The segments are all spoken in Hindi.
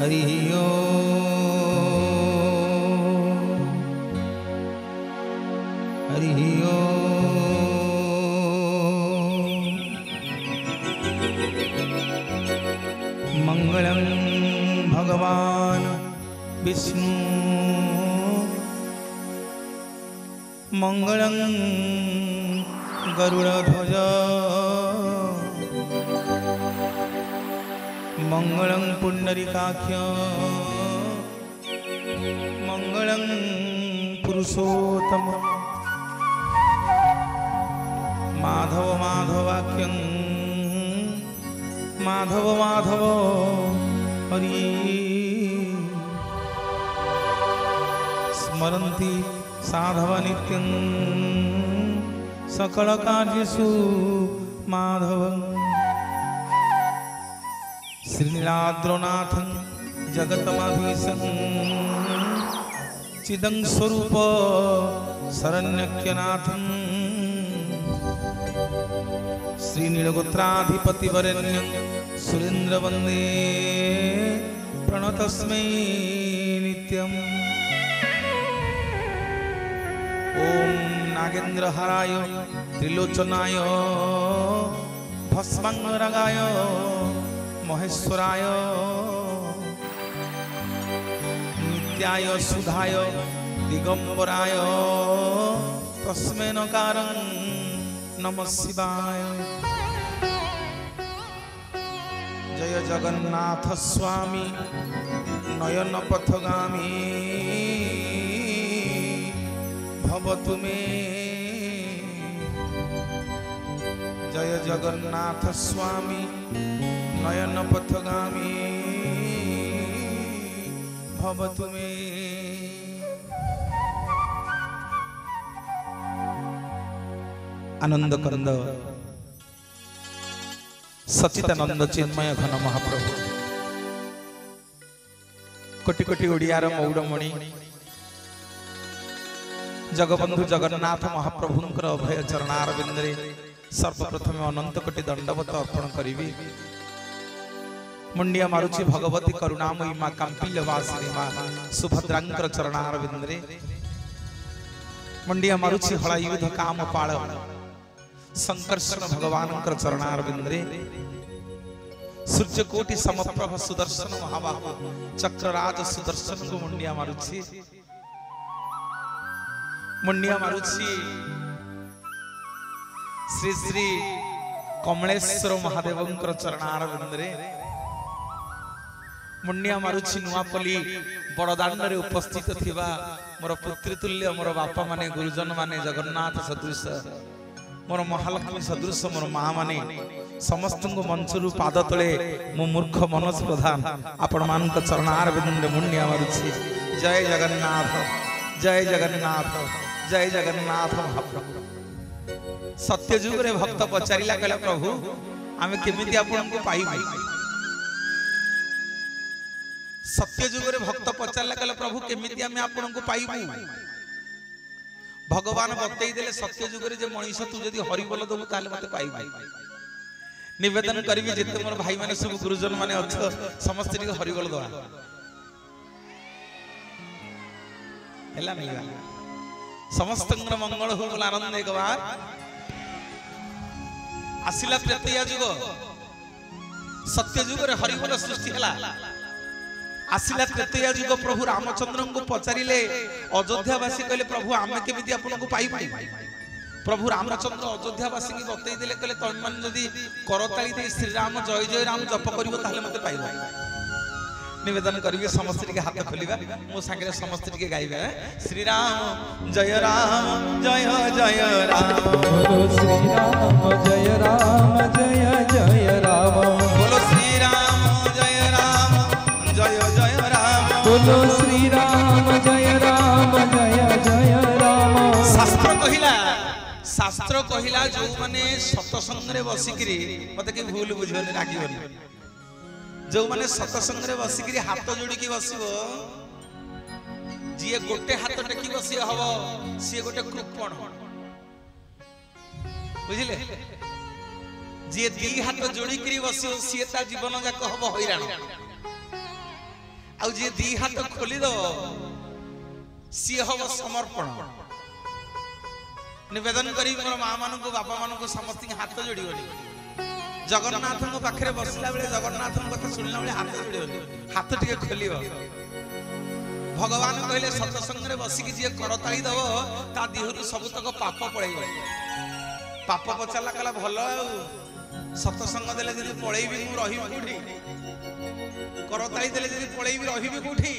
हरि ओम हरि ओम। मंगलं भगवान विष्णु मंगलं गरुड़ध्वज मंगलं पुंडरीकाक्ष मंगलं पुरुषोत्तम माधव माधवाख्यं माधव माधव हरि स्मरन्ति साधव नित्यं सकल कार्येषु माधवं श्रीनीलाद्रनाथं जगतमाधीशं चिदं स्वरूप शरण्यक्यनाथं श्रीनीलगोत्राधिपतिवरेण्यं सुरेन्द्रवन्दे प्रणतस्मै नित्यम्। ओम नागेन्द्रहाराय त्रिलोचनाय भस्मांगरागाय महेश्वराय नित्याय सुधाय दिगंबराय तस्मै नकारं नमः शिवाय। जय जगन्नाथ स्वामी नयन पथगामी भवतु मे। जय जगन्नाथ स्वामी नयन पथगामी भवतु मे। आनंद कंद सचिदानंद चिन्मय घन महाप्रभु कोटि कोटि ओडियार मौड़मणि जगबंधु जगन्नाथ महाप्रभुंकर अभय चरणार बिंदरे सर्वप्रथम अनंत कोटि दंडवत अर्पण करी मुंडिया मारुची भगवती करुणामयी मां कांपिल्यवासिनी मां सुभद्रांकर चरणार बिंदरे मुंडिया मारुची हलायुध कामपाल संकर्षण भगवानंकर चरणार बिंदरे सूर्यकोटि समप्रभ सुदर्शन महाबाहु चक्रराज सुदर्शन को मुंडिया मारुची मुंडिया मारुची श्री श्री कमलेश्वर महादेवंकर चरणार बिंदरे मुंडिया मारुची नुआपल्ली बड़दाण्ड रे उपस्थित थिबा मोर पुत्रीतुल्य मोर बापा माने गुरुजन माने जगन्नाथ सदृश मोर महालक्ष्मी सदृश मोर माँ माने समस्त मंचरु पाद तले मो मूर्ख मनोज प्रधान आपण मान चरणार बिंदे मुंडिया मारुची। जय जगन्नाथ जय जगन्नाथ जय जगन्नाथ महाप्रभु। सत्य युग रे भक्त पचारिला कहला प्रभु आमे केमिति आपन को पाइबा। सत्य युग रे भक्त पचारिला कहला प्रभु केमिति आमे आपन को पाइबा। भगवान बतई देले सत्य युग रे जे मनीष तू जदी हरि बोल दबु ताले मते पाइबा। निवेदन करबी जेते मोर भाई माने सब गुरुजन माने अछ समस्त के हरि बोल दवा हैला नहीं बा। समस्त मंगल हो बोल आनंद एक बार आसिला त्रेतया युग सत्य युग रे हरि बोल सृष्टि हला। आसिला त्रेतया युग प्रभु रामचंद्र को पचारिले अयोध्यावासी कहले प्रभु आमे केमिति आपन को पाई पाई। प्रभु रामचंद्र अयोध्यावासी की बतई देले कहले तन मन जदी करताली दे श्री राम जय जय राम जप करिवो ताले मते पाइबो। निवेदन करिवे समस्त के हाथ खोलिबा मो संगे समस्त के गाइबा। श्री राम जय जय राम बोलो श्री राम जय जय राम बोलो श्री राम जय जय राम बोलो श्री राम जय जय राम। शास्त्र कहिला जो माने सतसंग रे बसिकरी मते के भूल बुझबनी रागिबनी जो माने सतसंग रे बसिकरी हाथ जोड़ी की बसिबो जी गोटे हाथ टेकी बसी हबो सी गोटे कृपण बुझिले जी दी हाथ जोड़ी करी बसियो सी ता जीवन जाक हबो हैरान आउ जे दी हाथ खोली दो सी हम समर्पण निवेदन करी माँ मान को बापा मान को समस्त हाथ जोड़ोनी जगन्नाथ पाखे बसला बेले जगन्नाथ कथा शुणला बेले हाथ जोड़ोनी हाथ टे खोल भगवान कहले सत्संग बसिकी जी करताली दब ता देहरु सबुतक पाप पड़े पाप पचारा कला भल सत्संग देले जदि पळेबी मु रहिबी कोठी करताली देले जदि पळेबी रहिबी कोठी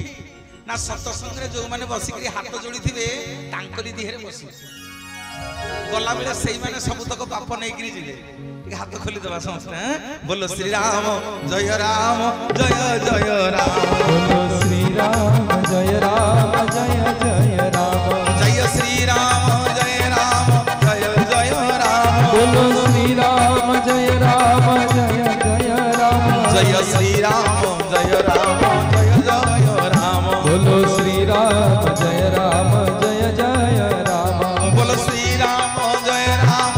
ना सत्संग रे जो माने बसिकी हाथ जोड़ी थिबे तांकरी देहरे बसी गला बेले सेई माने सबुतक पाप नै गिरी जिले हाथ खोली दबा समस्त बोलो श्री राम जय राम जय जय राम बोलो श्री राम जय राम जय जय राम जय श्री राम जय राम जय जय राम बोलो श्री राम जय राम जय जय राम जय श्री राम जय राम जय जय राम बोलो श्री राम जय राम जय जय राम बोलो श्री राम जय राम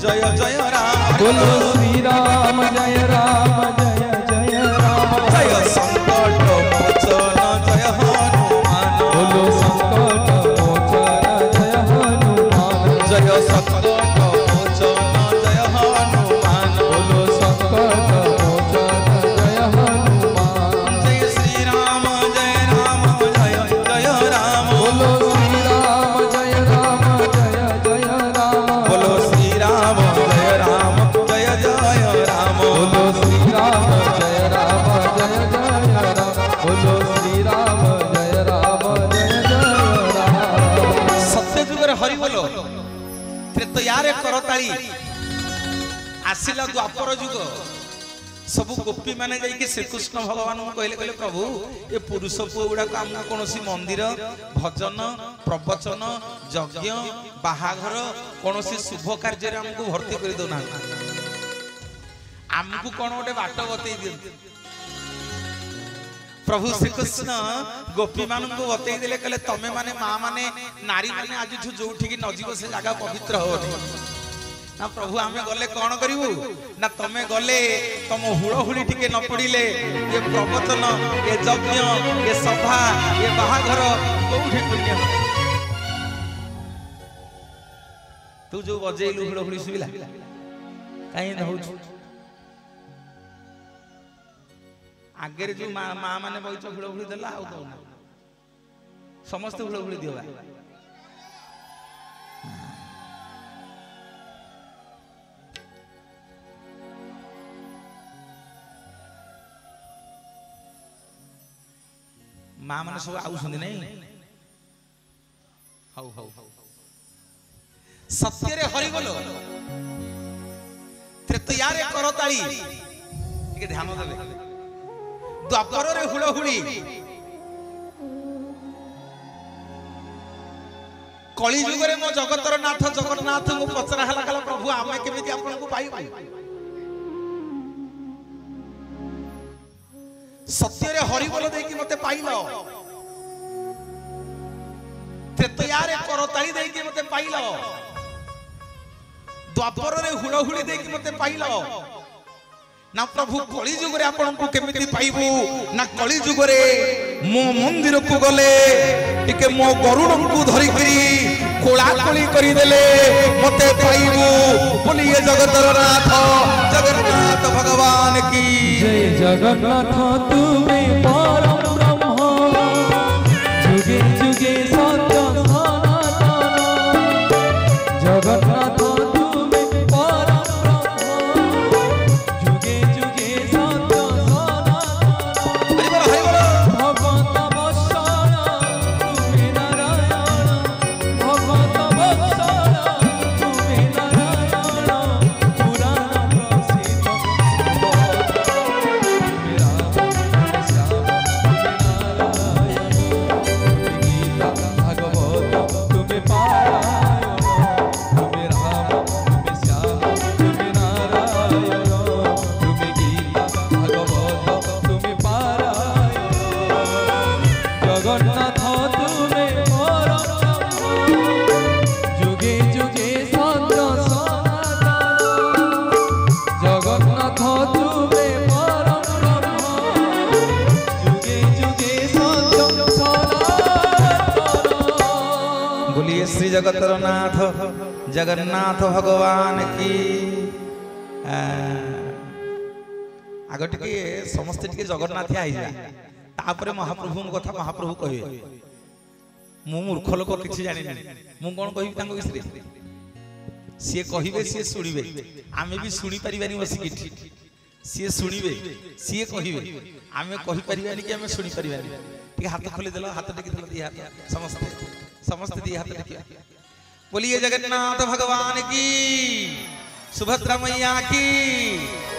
जय जय राम बोलो श्री राम जय राम जय जय राम जय संकट मोचन जय हनुमान बोलो संकट मोचन जय हनुमान जय संकट मोचन जय हनुमान बोलो संकट मोचन जय हनुमान जय श्री राम जय जय राम बोलो श्री राम जय जय राम बोलो श्री राम जय राम जय जय राम बोलो श्री राम जय राम जय जय राम बोलो श्री राम जय राम जय जय राम सत्य जुग रे हरि बोलो त्रेतया रे करताली आसिला द्वापर जुग सब गोपी माने जाई कि श्री कृष्ण भगवान को कहले कहले प्रभु ए पुरुष पुओ गुडा को हमको कोनोसी मंदिर भजन प्रवचन यज्ञ बाहाघर कोनोसी शुभ कार्य रे हमको भर्ती कर दो ना हमको कोन गोटे बाट बतई दियंती प्रभु श्री कृष्ण गोपी मान को बतई देले कहले तमे माने मां माने नारी माने आज जोठी की नजीब से जगह पवित्र होनी ना प्रभु आमे गले कौन करिवु ना तमे गले तम हुड़हुड़ी टिके न पड़िले ये प्रवचन ये यज्ञ ये सभा ये बाहाघर कोउठी पुण्य तू जो बजेलु हुड़हुड़ी सुबिला काई न होउ आगे जो माँ माने बगीचा हुड़हुड़ी देला आउ दउना समस्त हुड़हुड़ी दियला माँ मैंने सब आउसंदी नहीं हाउ हाउ सत्य रे हरि बोलो त्रेतया रे करताली ଟିକେ ଧ୍ୟାନ ଦେବେ ଦ୍ୱାପର ରେ ହୁଳହୁଳି କଳି ଯୁଗରେ ମୋ ଜଗତର ନାଥ ଜଗନ୍ନାଥଙ୍କୁ ପଚରା ହେଲା କଲା ପ୍ରଭୁ ଆମେ କେମିତି ଆପଣଙ୍କୁ ପାଇବୁ सत्य रे हरि बोल देकी मते पाइल त्रेतया रे करताली देकी मते पाइल द्वापर रे हुड़हुड़ी देकी मते पाइल ना प्रभु कली जुग रे आपन को केमिति पाइबू ना कली जुग रे मो मंदिर को गले टिके मो गरुड़ को धरि करी कोला कोली करी देले मते पाइबू बोली ये जगतर नाथ जगन्नाथ भगवान की जय जगन्नाथ तुम्हें परम ब्रह्म जुगे जुगे सत्य सनातन जगन्नाथ जगतर नाथ जगन्नाथ भगवान की आग टिके समस्ते टिके जगन्नाथ आइजा तापरे महाप्रभु कथा महाप्रभु कहे मु मूर्ख लोक किछि जानि मु कोन कहि तांको विषय सी कहिबे सी सुनिबे आमे भी सुनी परिबानी बसिकी सी सुनिबे सी कहिबे आमे कहि परिबानी कि आमे सुनी परिबानी ठीक हाथ खोली देलो हाथ टेकी देलो दी हाथ समस्ते समस्ते दी हाथ टेकी बोलिए जगन्नाथ भगवान की सुभद्रा मैया की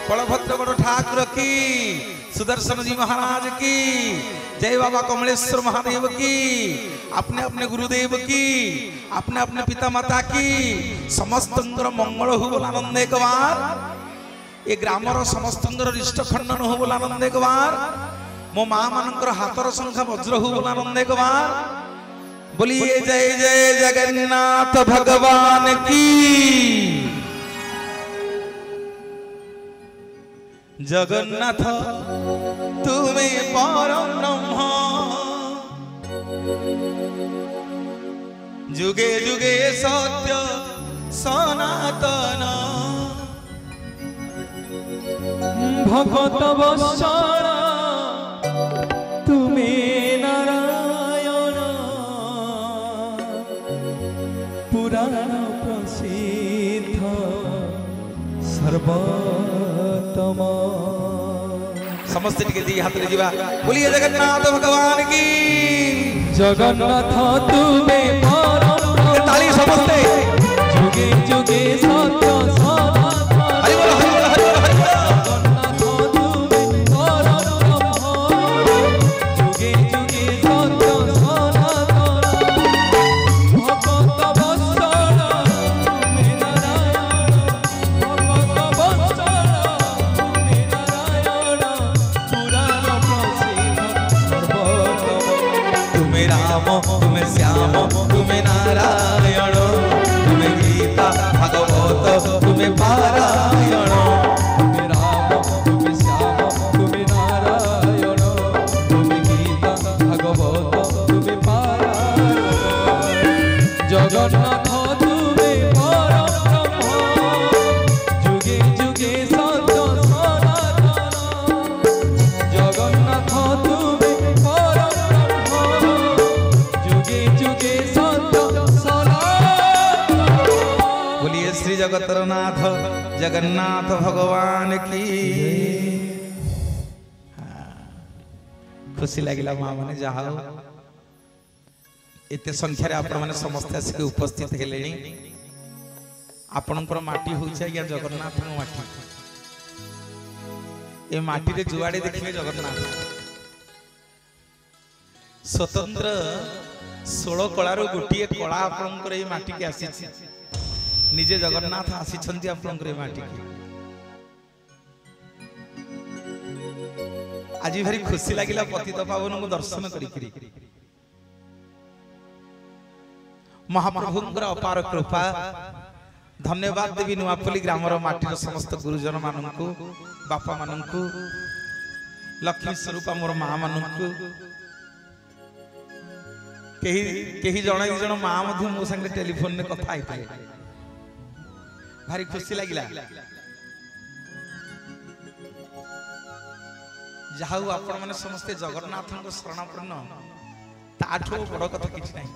बलभद्र बड़ ठाकुर की सुदर्शन जी महाराज की जय बाबा कमलेश्वर महादेव की अपने अपने गुरुदेव की अपने अपने पिता माता की समस्त मंगल हो बोला आनंद एक बार ये ग्रामर समस्त रिष्ट खंडन हो बोला आनंद एक बार मो माँ मानकर हाथर संख्या वज्र हो बोला आनंद एक बार बोलिए जय जय जगन्नाथ भगवान की जगन्नाथ तुम्हें परम ब्रह्म जुगे जुगे सत्य सनातन भगत वत्सल तुम्हें नारायण पुराण प्रसिद्ध सर्वोत्तम समस्त टिके दी हाथ रे जीवा बोलिए जगन्नाथ भगवान की जगन्नाथ तुम्हें परम ताली समस्ते जुगे जुगे सत्य सनातन हरि बोल हरि बोल हरि बोल हरि बोल जगन्नाथ तुम्हें परम ब्रह्म जुगे जुगे सत्य सनातन भगत वत्सल तुम्हें नारायण भगत वत्सल तुम्हें नारायण पुराण प्रसिद्ध सर्वोत्तम तुम्हें राम तुम्हें श्याम तुम्हें नारायण तुम्हें गीता भागवत तुम्हें पारायण तुम्हें राम तुम्हें श्याम तुम्हें नारायण तुम्हें गीता भागवत तुम्हें पारायण जगन्नाथ तुम्हें परम ब्रह्म जुगे जुगे सत्य सनातन जगन्नाथ तुम्हें परम ब्रह्म जुगे जुगे सत्य सनातन बोलिए श्री जगतरनाथ जगन्नाथ भगवान की खुशी लगिला माँ मैंने जहा एते संख्यार आपण मैंने समस्त आसिक उपस्थित हेले आपणकर माटी होइछ आज्ञा जगन्नाथ माटी ए माटी रे जुआड़े देखिए जगन्नाथ स्वतंत्र 16 कलार गोटे कला आपणकर ए माटी के आसी निजे जगन्नाथ आसी आपणकर ए माटी के आज भारी खुशी लगिला पतित पावन को दर्शन करी महाप्रभुंकर अपार कृपा धन्यवाद देवी नुआपल्ली ग्रामर माटीर समस्त गुरुजन मानू बापा मानू लक्ष्मी स्वरूप मोर माँ मानू कहीं जड़े दी जन माँ मो संगे टेलीफोन में कथा भारी खुशी लगिला जहा आपण मैंने समस्ते जगन्नाथ शरणापन्न ताठो बड़ कथा किछि नहीं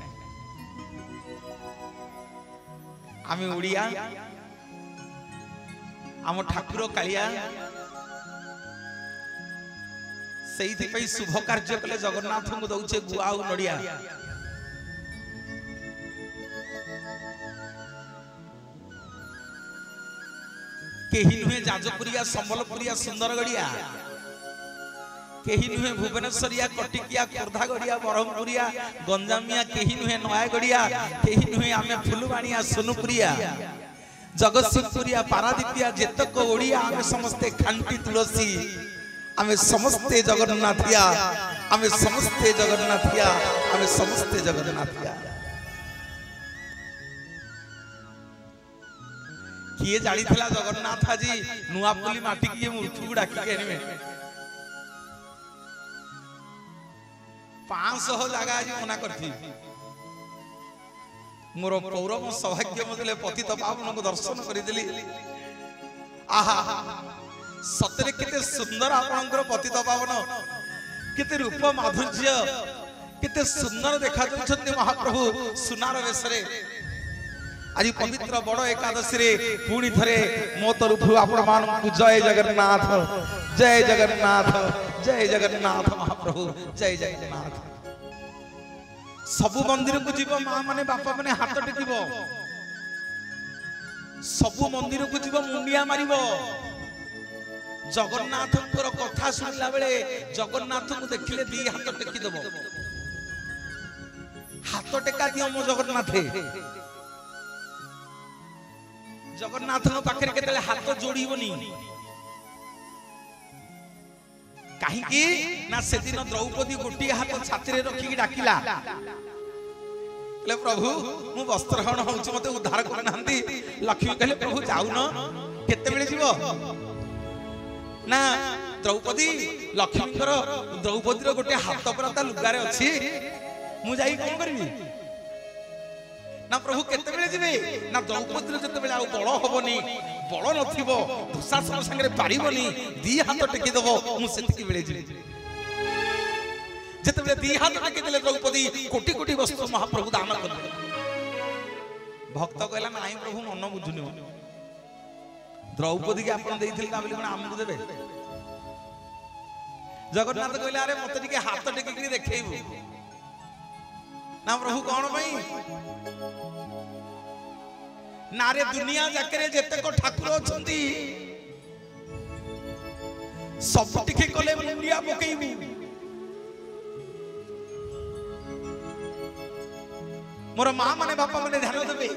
आम ओडिया आम ठाकुर कालिया से शुभ कार्य कले जगन्नाथ को दौचे गुआ और नड़िया कहीं नुहे जाजपुरिया संबलपुरिया सुंदरगढ़िया कहीं नुहे भुवनेश्वरिया कटिकिया खोर्धा गड़िया ब्रह्मपुरिया गंजामिया कहीं नुहे नयागढ़िया कहीं नुहे आमे फुलवाणिया सोनुपुरिया जगतसिंहपुरिया पारादीपिया जेतक ओडिया आमे समस्ते खांटी तुलसी आमे समस्ते जगन्नाथिया आमे समस्ते जगन्नाथिया आमे समस्ते जगन्नाथिया किए जानी थिला जगन्नाथ जी नुआपल्ली माटी किए मूर्ति को डाकी के आनिबे 500 जगह आज मना करथी मोर पौरव सौभाग्य मुझे पतित पावन को दर्शन करदेली। आहा सतरे केते सुंदर आपनकर पतित पावन, केते रूप माधुर्य, केते सुंदर देखा जाउछन्ति महाप्रभु सुनार वेशरे। आज पवित्र बड़ एकादशी रे पुणी थरे मो तरफ आपण मानकु जय जगन्नाथ, जय जगन्नाथ, जय जगन्नाथ महाप्रभु, जय जगन्नाथ। सबु मंदिर को जीव मां माने बापा माने हाथ टेकिब, सबु मंदिर को जीव मुंडिया मारिब। जगन्नाथंकर कथा सुनिला बेले जगन्नाथ को देखिले दी हाथ टेकी देबो। हाथ टेका दियो मो जगन्नाथ। जगन्नाथ पाखे केतले हाथ जोड़ीबनी कहीं ना से दिन द्रौपदी गोटे हाथ छाती रे रखी डाकिला, प्रभु मु वस्त्रहरण होउछि मते उद्धार करना। लक्ष्मी कहले प्रभु जाउन केते बेले जीव ना। द्रौपदी लक्ष्मीकर द्रौपदी गोटे हाथ पर लुगारे अच्छी, मु जाई कोन करबी ना। प्रभु केते बेले जिवे ना। द्रौपदी जते बेले आ बळ होबनी, बळ नथिबो, दुशासन संगे पारिबनी, दी हाथ टेकी देबो, मु सेति बेले जिवे। जते बेले दी हाथ टेकी देले द्रौपदी कोटी कोटी वस्तु महाप्रभु दान करले। भक्त कहला नाही प्रभु मन बुझुनी, द्रौपदी के आपण देइथिल ना बोली कोन हमकु देबे। जगन्नाथ कहले अरे मते टिके हाथ टेकी के देखैबो ना। प्रभु कौन भाई नारे दुनिया जाकरे जेते को ठाकुर अछंती सब टिके कले मुंडिया पकेइबू। मोर मां माने बापा माने ध्यान देबे।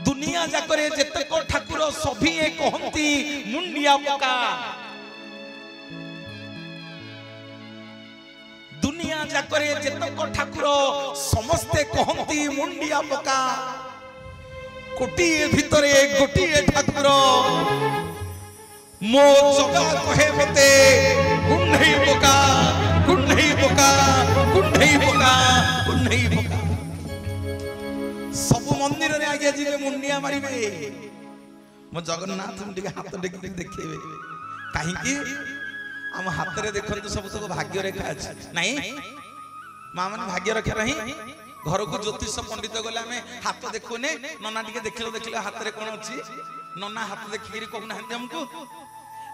दुनिया जाकरे जेते को ठाकुर सभी कहंती मुंडिया पका। दुनिया जाकरे जेतक ठाकुर समस्ते कहंती मुंडिया पका। कोटिए भितरे गोटिए ठाकुर मो जगा कहे मते गुंढई पका, गुंढई पका, गुंढई पका, गुंढई पका। सब मंदिर रे आगे जिवे मुंडिया मारिबे। मो जगन्नाथ मुंडिया हाथ टेकी देखैबे। काहे कि आम हाथ रे देखो तो सब भाग्य रेखा अच्छे नहीं। माँ मैंने भाग्य रेखा रही घर को ज्योतिष पंडित गले आम हाथ देखुने। नना टे देख हाथ में कौन अच्छी। नना हाथ देखिक कहना हमको।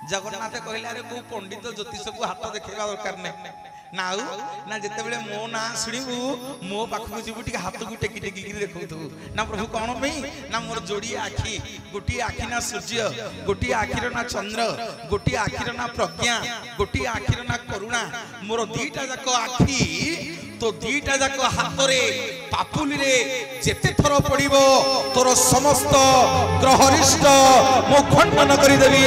जगन्नाथ कहले अरे को पंडित ज्योतिष को हाथ देखा दरकार नहीं ना। ना जिते बड़े मो ना शुणु मो पाखक जीव टे हाथ को टेकी टेकी देखु ना। प्रभु कौन ना मोर जोड़ी आखि, गोटे आखि ना सूर्य, गोटे आखिर ना चंद्र, गोटे आखिर ना प्रज्ञा, गोटे आखिर ना करुणा। मोर दीटा जाक आखि तो दीटा जाक हाथ रे पापुली रे जेते थर पड़िबो तोर समस्त ग्रहरिष्ट मो खंडन करि देबी।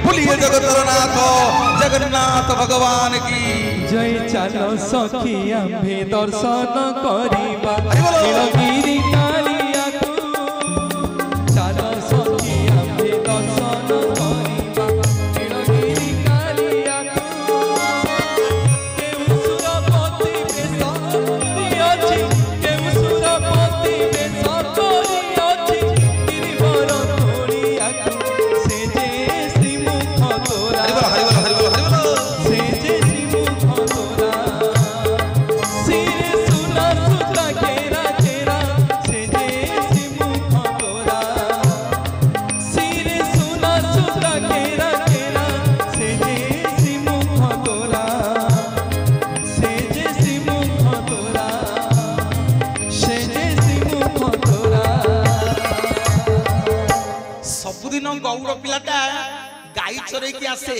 बोलिए जगतर नाथ जगन्नाथ भगवान की जय। चलो सखी आम्भे दर्शन करिबा नीलगिरी कालिया को। चलो सखी आम्भे दर्शन करिबा नीलगिरी कालिया को। केउ सुरपति बेश अछि, केउ सुरपति बेश करि अछि। गिरिवर तोड़िया को से जे श्रीमुख तोरा। से जे गौर पिलाटा गाई चरे की आसे।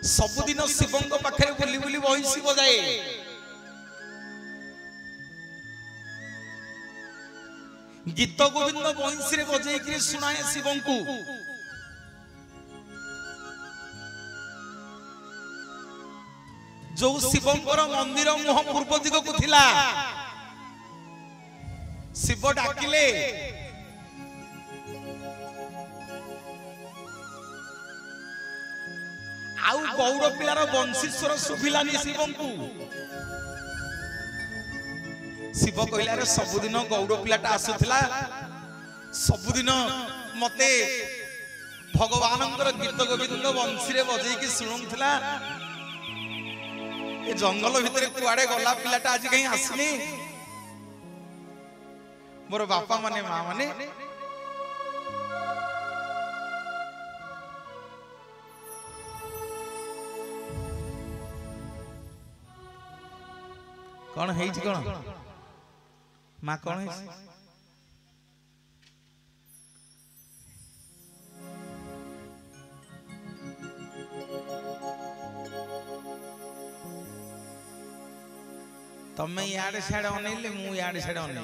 सबुदिन शिवंग पाखे बुली बुली बंशी बजाए। गीत गोविंद बंशी रे बजे सुनाए शिवं को। जो शिवंकर मंदिर मुह पूर्व दिग को थिला। शिव डाकिले आउ गौड़ पिलार वंशीश्वर शुभिलानी शिवंकु शिव कहला रे सबुदिन गौड़ पिलाटा आसुथिला सबुदिन मते भगवानंकर गीत गोविंद वंशी रे बजै कि सुनुथला ए जंगल भितर कुआडे गला पिलाटा आज कहीं आसनी मोर बापा माने मां माने कौन है कौन माँ कौन है तमें याडे साडे अनैले मु याडे साडे अनै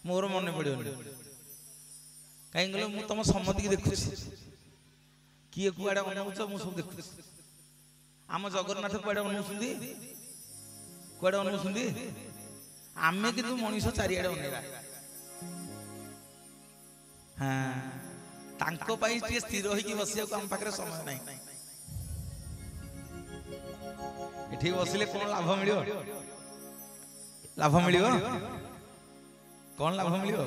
मोर मन पड़ो कहीं गलो मु तुम सम्मति की देखु किए कुआडे अनौछ मु सब देखु आम जगन्नाथ कुआडे अनौछुंदी कुआडे अनौछुंदी आमे किंतु मनीष चारिआडे अनैबा हाँ तांको पाई टिके स्थिर होई बसिया को हम पाखरे समय नहीं एठी बसिले कोन लाभ मिलियो लाभ मिलियो कौन लाभ मिलियो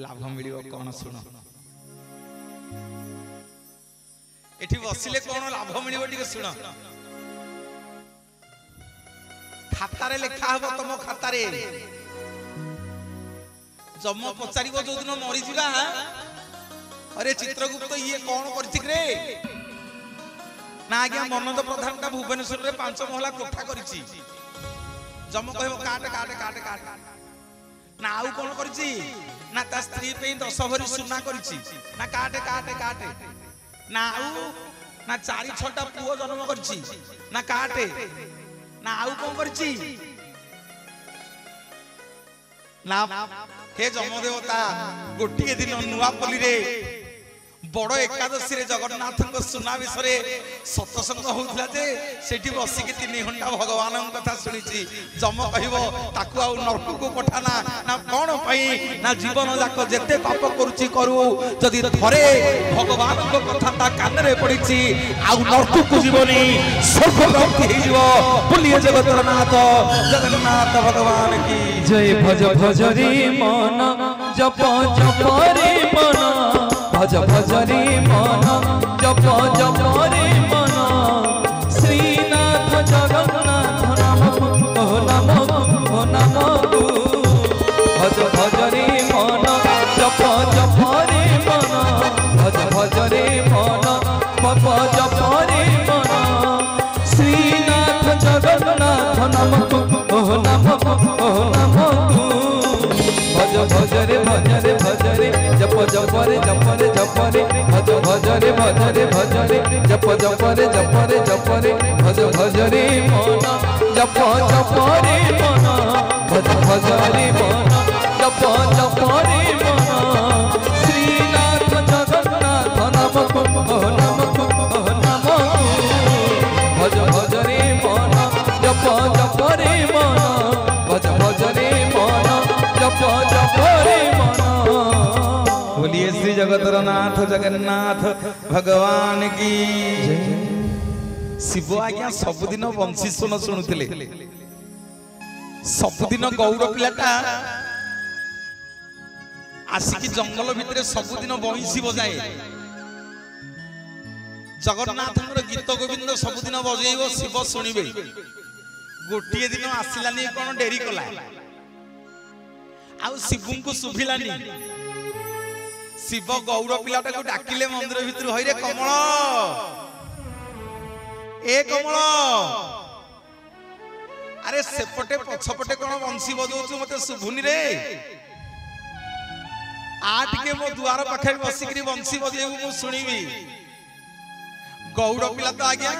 लाभ मिलियो कौन सुन एठी बसिले कौन लाभ मिलियो टिके सुन खातारे लिखा हबो तुम खातारे जम पचारिबो जो दिन मरि जिबा अरे चित्रगुप्त ये कौन करछि रे ना आज्ञा मनोद प्रधान का भुवनेश्वर रे 5 महला कोठा करछि जम कहबो काट काट काट काट ना आउ कौन करछि ना ता स्त्री पे 10 भरी सुना करछि ना काट काट काट ना आउ ना 4-6टा पुओ जन्म करछि ना काटे ना आउ कौन करछि ना हे जम देवता गोटिए दिन नुआपल्ली रे बड़ एकादशी रे जगन्नाथ सुना विषय सत्संग होउथला जे सेठी बसिकी 3 घंटा भगवान कथा सुनिछि जम कहबो ताकू आ नरक को पठाना ना कोन पई ना जीवन जाक जेते पाप करूछि करू जदि थरे भगवान को कथा ता कान रे पड़िछि आ नरक को जीवनी स्वर्ग प्राप्ति हे जीवो बोलिए जगन्नाथ जगन्नाथ भगवान की जय भज भज रे मन जप जप रे मन भज भज रे मन जप जप रे मन श्रीनाथ जगन्नाथ नाम भज भज रे मन जप जप रे मन भज भज रे मन जप जप रे मन श्रीनाथ जगन्नाथ नाम भज भज रे जप जप रे जप रे जप रे भज भज रे जप जप रे जप रे जप रे भज भज रे मन जप जप रे मन भज भज रे मन जप जप रे मन श्रीनाथ जगन्नाथ नाम भज भज रे मन जप जप रे मन भज भज रे मन जप जप रे मन। बोलिए श्री जगतरनाथ जगन्नाथ भगवान की शिव आज्ञा सबुदिन वंशी सुन शुणुले सबुदिन गौड़ पिलाटा आसिकी जंगल भितर सबुदिन बंशी बजाए जगन्नाथ गीत गोविंद सबुदिन बजेब शिव शुणिबे गोटे दिन आसलानी कौन डेरी कला आउ शिवु को शुभिलानी शिव गौड़ पिलाटा को डाकिले मंदिर भितर हईरे कमल ए कमल अरे सेपटे पछपटे कौन बंशी बजाऊछु मते शुभुनी रे आ टिके मो दुआर पाखे बसिकरी बंशी बजेबू मु शुणिबी गौड़ पिला तो आज्ञा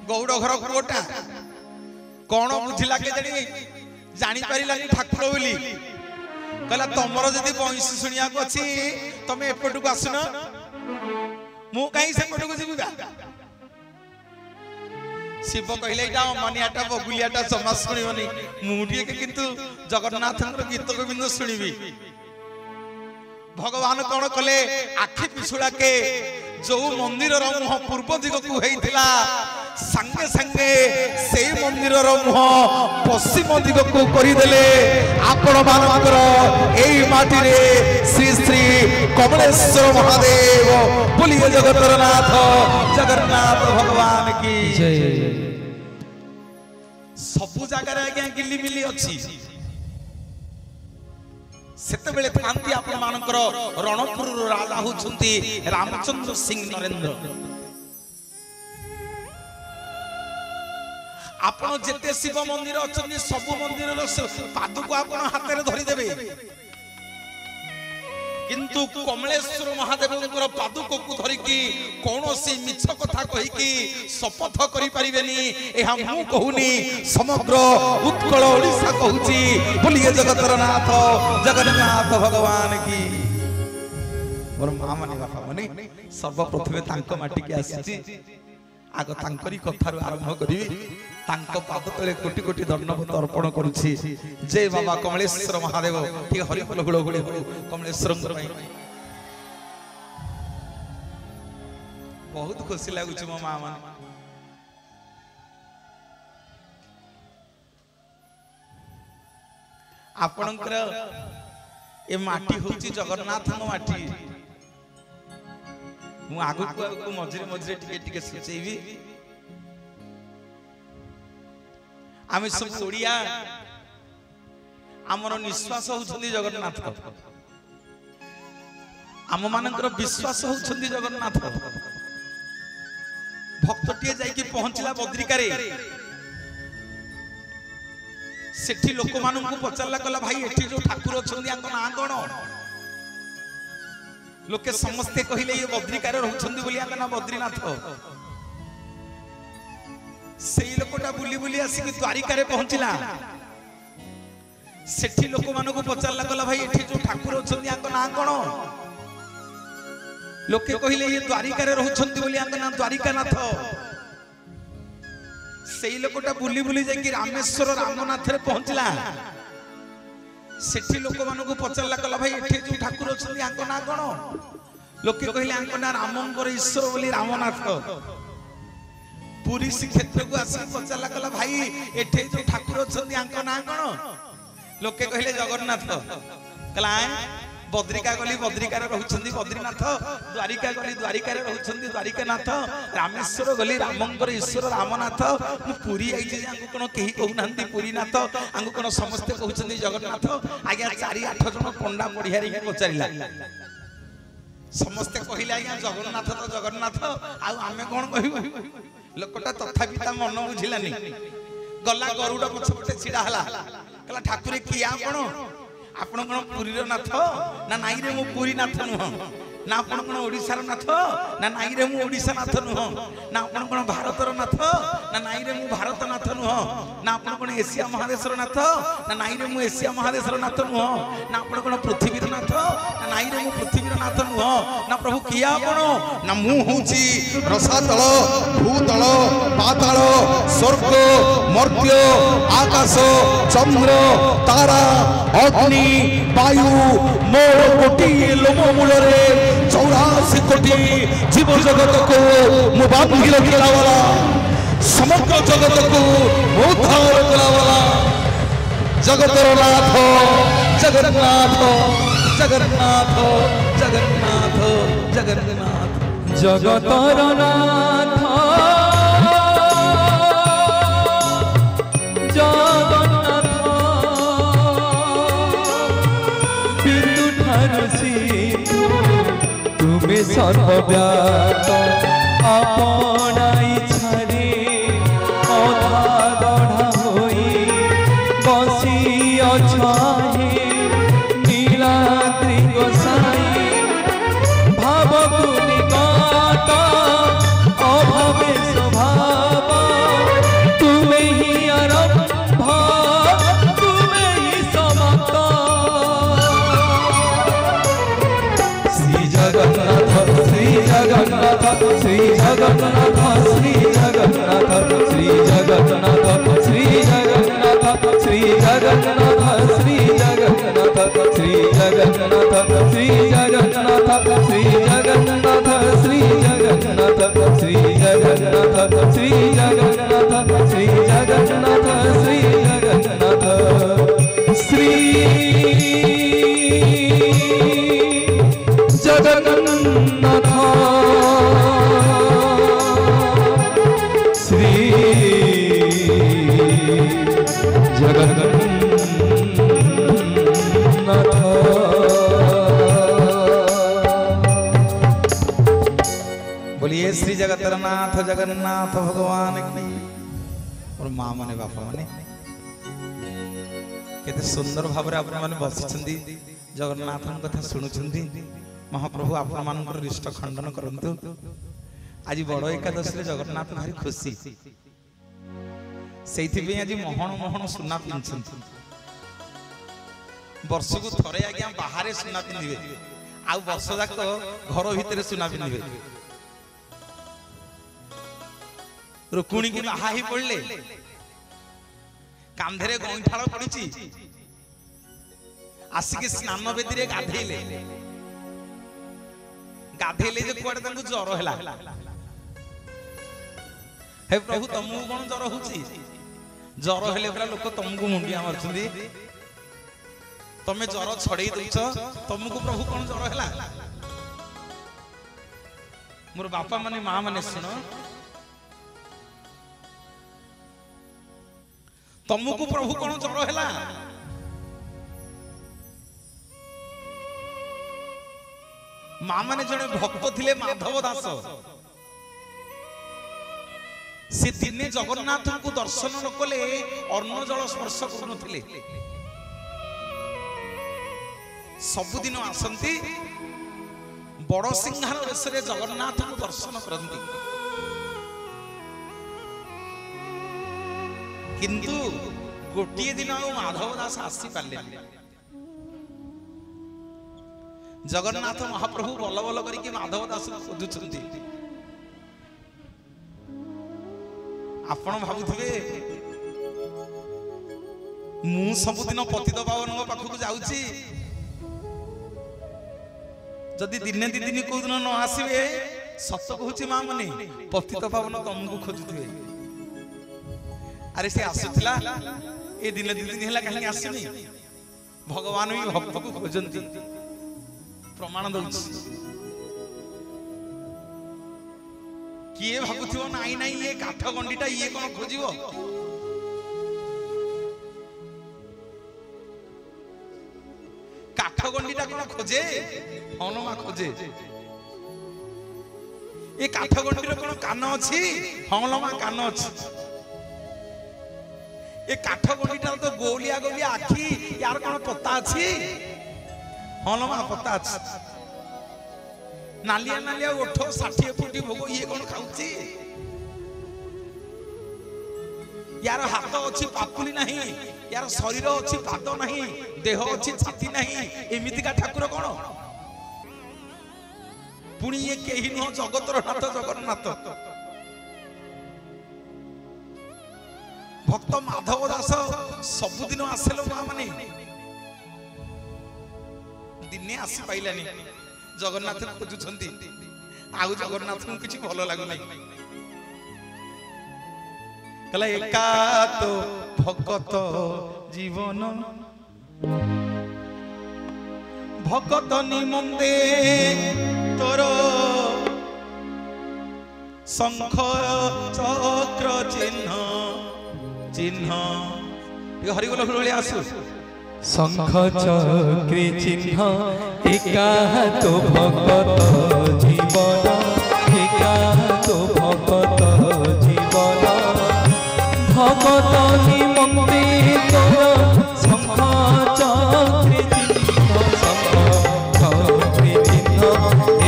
गौड़ घर पुओटा कौन बुझिला के जानी पारिलानी ठाकुर बोली कहला तमर जदि बंशी शुणिया अच्छी तमे एपटू आसुन मु कहीं सेपटू जीवी शिव कहले अमानियाटा बगुलियाटा जमा शुणनी मुझे किंतु जगन्नाथ गीत गोविंद शुणिबी भगवान कौन कले आखि पिछुड़ा के जो मंदिर मुह पूर्व दिग को होता संगे संगे से मंदिर मुह पश्चिम दिग को करदे आपण मानकर एई माटी रे श्री श्री कमलेश्वर महादेव बोलिए जगतर नाथ जगन्नाथ भगवान की जय। सबु जगार आज्ञा गिलिमिली अच्छी सेते बेले थांती आपण मानकर रणपुर राजा होचंती रामचंद्र सिंह नरेंद्र। आपण जेते शिव मंदिर अछंती सबु मंदिर पादुक आपण हाथ रे धरि देबे किंतु कमलेश्वर महादेव पादुक को धरिकी कौनसी मिछ कथा कहीकि शपथ करि परिबेनी एहा मु कहूनी समग्र उत्कल ओडिसा कहूची बोलिए जगतर नाथ जगन्नाथ भगवान की। मोर मां माने बापा माने सर्वप्रथमे तांको माटी के आसी आग तांकरी कथारु आरंभ करिवि तांको पाद तले कोटि कोटि दंडवत अर्पण करूछि। जय बाबा कमलेश्वर महादेव ठीक हरि बोल गुळ गुळ कमलेश्वर बहुत खुशी लागुछि मो मां माने आपणकर ए माटी होछि जगन्नाथ माटी। मु आगु को मझिरे मझिरे टिके टिके सुचेबी आमे सब ओडिया आमर निश्वास होउछंदी जगन्नाथ आम मानकर विश्वास होउछंदी जगन्नाथ। भक्तटिए जाई कि पहुंचला बद्रिका रे सेठी लोक मानन को पचारला कला भाई एठी जो ठाकुर अछंदी आंको ना कोन लोके समस्ते कहिले ये बद्रिका रे रहउछंदी बोली आंको ना बद्रीनाथ। सेई लोकटा बुली बुली आसी कि द्वारिका रे पहुंचला सेठी लोक मानन को पचारला कला भाई एठी जो ठाकुर अछंदी आंको ना कोन लोके कहिले ये द्वारिका रे रहउछंदी बोली आंको ना द्वारिकानाथ। सेई लोकटा बुली बुली जाई कि रामेश्वर रामनाथ रे पहुंचला सेठी लोक मानन को पचारला कला भाई एठी जो ठाकुर अछंदी आंको ना कोन लोके कहिले आंको ना रामंकर ईश्वर बोली रामनाथ। पुरी श्रीक्षेत्र को आसी पचारला कला भाई एठी जो ठाकुर अछंदी आंको ना कोन लोके कहिले जगन्नाथ। कला बद्रिका गली बद्रिका रे रहउछंदी बद्रीनाथ द्वारिका गली द्वारिका रे रहउछंदी द्वारिकानाथ रामेश्वर गली रामंकर ईश्वर रामनाथ। मु पुरी आइछि आंको कोन केही कहू नांती पुरीनाथ आंको कोन समस्त कहउछंदी जगन्नाथ। आज्ञा 4-8 जन पंडा पढियारी के पचारिला समस्त कहिला आज्ञा जगन्नाथ तो जगन्नाथ आ आमे कोन कहिबो लोकटा तथापि ता मन बुझिलानी गला गरुड पछपटे छिडा हला कला ठाकुर किया कोन आपण कोन पुरी रो नाथ ना नाई रे मु पुरी नाथ नुह ना आपण कोन ओडिसा रो नाथ ना नाई रे मु ओडिसा नाथ नुह ना आपण कोन भारत रो नाथ ना नाई रे मु भारत नाथ नुह ना आपण कोन एशिया महादेश रो नाथ ना नाई रे मु एशिया महादेश रो नाथ नुह ना आपण कोन पृथ्वी रो नाथ ना नाई रे मु पृथ्वी रो नाथ नुह ना प्रभु किया आपण ना मु होची रसातल भूतल पाताल स्वर्ग मर्त्य आकाश चंद्र तारा अग्नि वायु मोर कोटि लोम मूल रे 84 कोटि जीव जगत को मु बांधी रखला वाला समग्र जगत को उद्धार करा वाला जगतर नाथ जगन्नाथ जगन्नाथ जगन्नाथ जगन्नाथ जगतर नाथ तुम्हें सर्वव्याप्त अपना इच्छारे अधा गढ़ा होई बसी अछाहे नीलाद्रि गोसाई भावकु निकट अभावे स्वभाव तुम्हें ही आरंभ तुम्हें ही समाप्त श्री जगन्नाथ श्री जगन्नाथ जगन्नाथ श्री जगन्नाथ। बोलिए श्री जगन्नाथ जगन्नाथ भगवान की। और माँ माने बापा माने केते सुंदर भाव आपण माने बसिछंदी जगन्नाथ कथा शुणुछंदी। महाप्रभु आपण मानकर रिष्ट खंडन करंतु। आज बड़ एकादशी रे जगन्नाथ भारी खुशी सेइथि पे आज मोहन मोहन सुना पिंछंती। वर्ष को थरे आज्ञा बाहर सुना पिंधिबे आ वर्ष जाक घर भीतर सुना पिंधिबे। रुक्मिणी की बाहा ही पड़ले कांधे गईठाल पड़ी आसिक स्नान बेदी रे गाधेले गाधेले जे कुआडे तांको ज्वर हैला। हे प्रभु तुमको कौन ज्वर होची? ज्वर हेले पूरा लोक तुमको मुंडिया मारछंदी तमे ज्वर छड़े दउछ तुमको प्रभु कौन ज्वर हैला? मोर बापा माने मां माने सुन तुमको प्रभु कौन ज्वर हैला? मां माने जने भक्त थिले माधव दास से दिने जगन्नाथ को दर्शन न कले अन्न जल स्पर्श करुनथिले। सबुदिन आसंती बड़ सिंहार वेश रे जगन्नाथ को दर्शन करंती किंतु गोटिए दिन माधव दास आसी पाले। जगन्नाथ महाप्रभु बल बल करके माधव दास खोजुछंती। आपण भाबुथिबे मु सबुदिन पतित पावन पाखक जाउची जदि दिने दी दिन को दिन न आसीबे सत कहूची मां मने पतित पावन तुमको खोजुथिबे। अरे से आसुथिला ए दिन दी दिन हैला कहीं आसीनी भगवान भी भक्त को खोजंती प्रमाण दउची। किए भाबुथिबो नाई नाई ये काठ गंडीटा ये कोन खोजिबो? काठ गंडीटा कोन खोजे? हनुमा खोजे। ए काठ गंडीर कोन कान अछि? हनुमा कान अछि। ए काठ गंडीटा तो गोलिया गोलिया आखी यार कोन पत्ता अछि? हनुमा पत्ता अछि। नालिया नालिया ओठो 60 फुटी भोग ये कोन खाउची? यार हाथ अछि पापुली नहीं यार शरीर अछि पाद नहीं देह अछि छाती नहीं एमिति का ठाकुर कोन? पुणी ये केही न जगतर नाथ जगन्नाथ भक्त माधव दास सबुदिन आसेलो मां माने दिने आसी पाइलानी जगन्नाथ खोजुछंती आउ जगन्नाथ को किछि भलो लागु नै कला एका तो भगत जीवन भगत निमंदे तोर शंख चक्र चिन्ह चिन्ह हरिबोल हरिबोल आसु शंख चक्र चिन्ह एका तो भगत जीवन एका तो भगत जीवन भगत निमंते तोर शंख चक्र चिन्ह शंख चक्र चिन्ह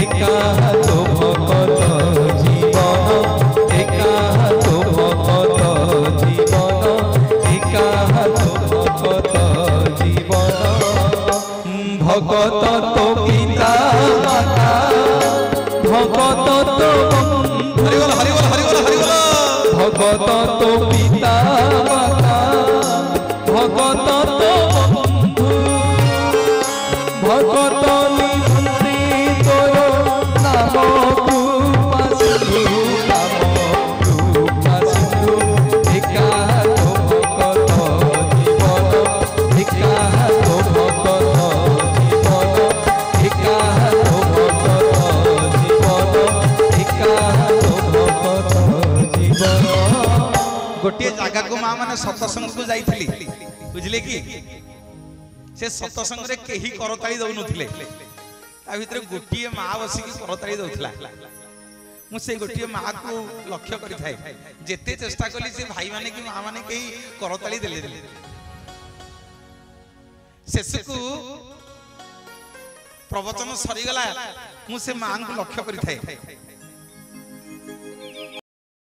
एका तो भगत जीवन एका तो भगत जीवन एका तो भगत भगत तो पिता माता भगत तो हरिबोल हरिबोल हरिबोल हरिबोल भगत तो पिता माता भगत तो बंधु भगत निमंत्रे तोर नाम कृपा सिंधु नाम कृपा सिंधु एका तो भगत जीवन एका तो भगत माँ मैंने सत्संग को जाइथिली बुझले कि से सत्संग रे केही करताली दउ नथिले ता भितर गोटिए माँ बसिकी करताली दउथला मु से गोटिए माँ को लक्ष्य करि थाए जेते चेष्टा कली से भाई माने कि माँ माने केही करताली देले शेषकु प्रवचन सरीगला मु से माँ को लक्ष्य करि थाए